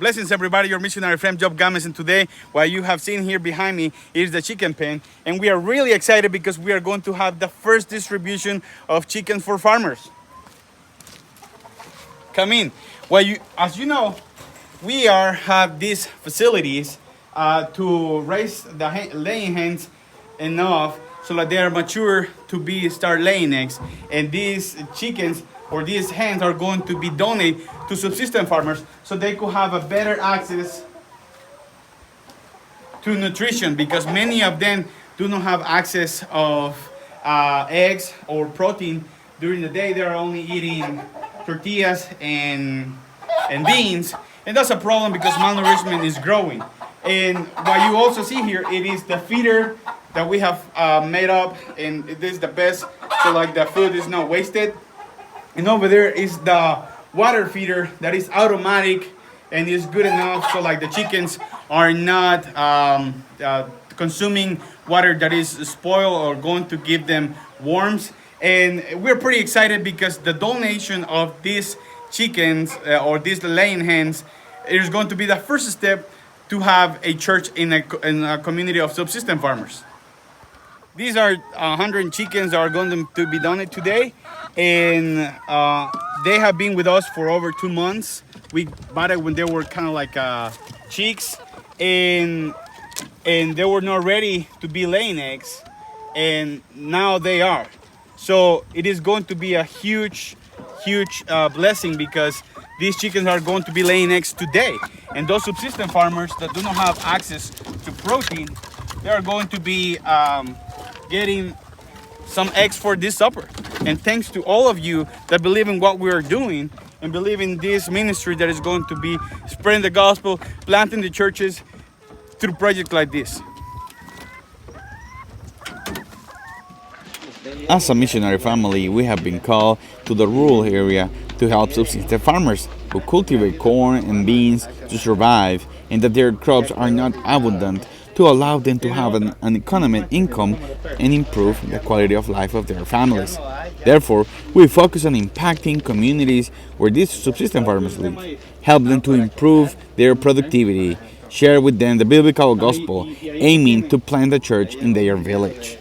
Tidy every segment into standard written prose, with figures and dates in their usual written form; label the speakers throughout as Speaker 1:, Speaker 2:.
Speaker 1: Blessings everybody, your missionary friend Job Gomez, and today what you have seen here behind me is the chicken pen, and we are really excited because we are going to have the first distribution of chickens for farmers. Come in. As you know, we have these facilities to raise the laying hens enough so that they are mature to start laying eggs, and these chickens or these hens are going to be donated to subsistence farmers so they could have a better access to nutrition, because many of them do not have access of eggs or protein during the day. They are only eating tortillas and beans, and that's a problem because malnourishment is growing. And what you also see here, it is the feeder that we have made up, and this is the best, so like the food is not wasted. And over there is the water feeder that is automatic and is good enough so like the chickens are not consuming water that is spoiled or going to give them worms. And we're pretty excited because the donation of these chickens or these laying hens is going to be the first step to have a church in a community of subsistence farmers. These are 100 chickens that are going to be donated today, and they have been with us for over 2 months. We bought it when they were kind of like chicks, and they were not ready to be laying eggs, and now they are. So it is going to be a huge blessing because these chickens are going to be laying eggs today, and those subsistence farmers that do not have access to protein, they are going to be getting some eggs for this supper. And thanks to all of you that believe in what we are doing and believe in this ministry that is going to be spreading the gospel, planting the churches through projects like this.
Speaker 2: As a missionary family, we have been called to the rural area to help subsistence farmers who cultivate corn and beans to survive, and that their crops are not abundant, to allow them to have an economic income and improve the quality of life of their families. Therefore, we focus on impacting communities where these subsistence farmers live, help them to improve their productivity, share with them the biblical gospel, aiming to plant a church in their village.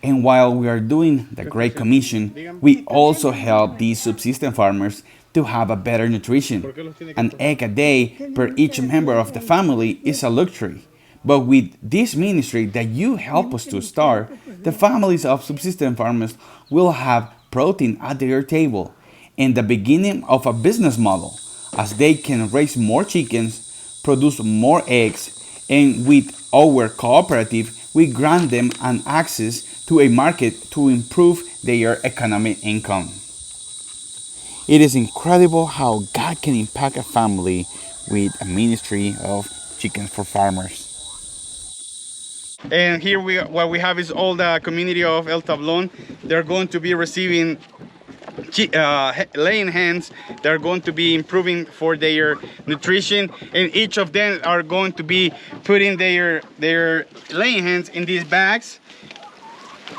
Speaker 2: And while we are doing the Great Commission, we also help these subsistence farmers to have a better nutrition. An egg a day per each member of the family is a luxury. But with this ministry that you help us to start, the families of subsistence farmers will have protein at their table and the beginning of a business model, as they can raise more chickens, produce more eggs, and with our cooperative, we grant them an access to a market to improve their economic income. It is incredible how God can impact a family with a ministry of chickens for farmers.
Speaker 1: And here what we have is all the community of El Tablon. They're going to be receiving laying hens. They're going to be improving for their nutrition, and each of them are going to be putting their laying hens in these bags.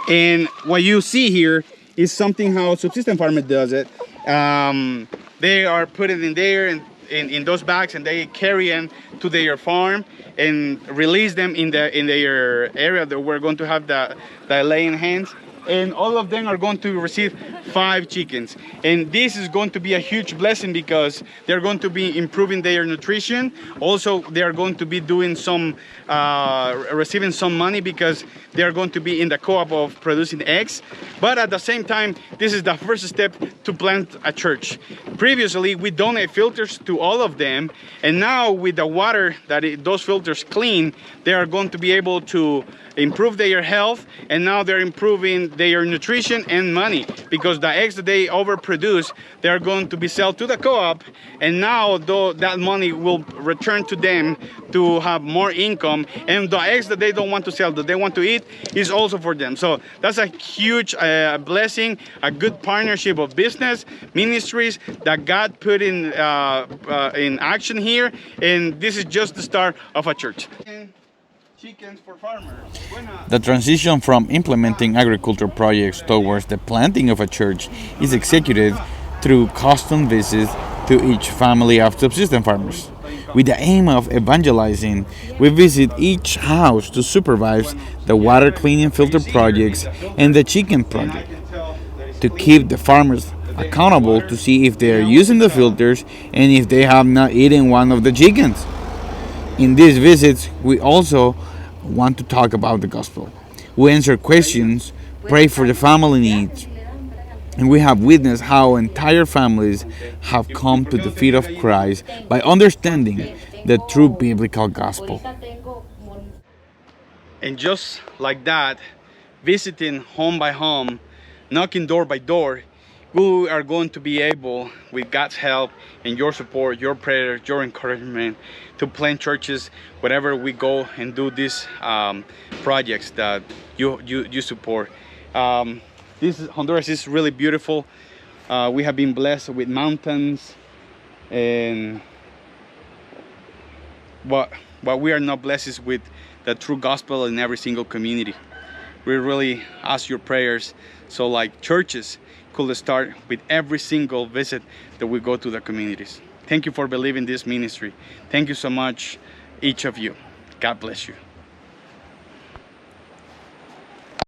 Speaker 1: And what you see here is something how subsistence farmer does it. They are putting in there and in those bags, and they carry them to their farm and release them in their area that we're going to have the laying hens. And all of them are going to receive 5 chickens. And this is going to be a huge blessing because they're going to be improving their nutrition. Also, they are going to be doing some, receiving some money because they are going to be in the co-op of producing eggs. But at the same time, this is the first step to plant a church. Previously, we donate filters to all of them. And now with the water that those filters clean, they are going to be able to improve their health, and now they're improving their nutrition and money, because the eggs that they overproduce, they're going to be sold to the co-op, and now that money will return to them to have more income, and the eggs that they don't want to sell, that they want to eat, is also for them. So that's a huge blessing, a good partnership of business ministries that God put in action here, and this is just the start of a church. Chickens for farmers.
Speaker 2: The transition from implementing agriculture projects towards the planting of a church is executed through custom visits to to each family of subsistence farmers. With the aim of evangelizing, we visit each house to supervise the water cleaning filter projects and the chicken project, to keep the farmers accountable to see if they are using the filters and if they have not eaten one of the chickens. In these visits, we also want to talk about the gospel. We answer questions, pray for the family needs, and we have witnessed how entire families have come to the feet of Christ by understanding the true biblical gospel.
Speaker 1: And just like that, visiting home by home, knocking door by door, we are going to be able, with God's help and your support, your prayer, your encouragement, to plant churches wherever we go and do these projects that you support. Honduras is really beautiful. We have been blessed with mountains, and what we are not blessed is with the true gospel in every single community. We really ask your prayers so like churches could start with every single visit that we go to the communities. Thank you for believing this ministry. Thank you so much, each of you. God bless you.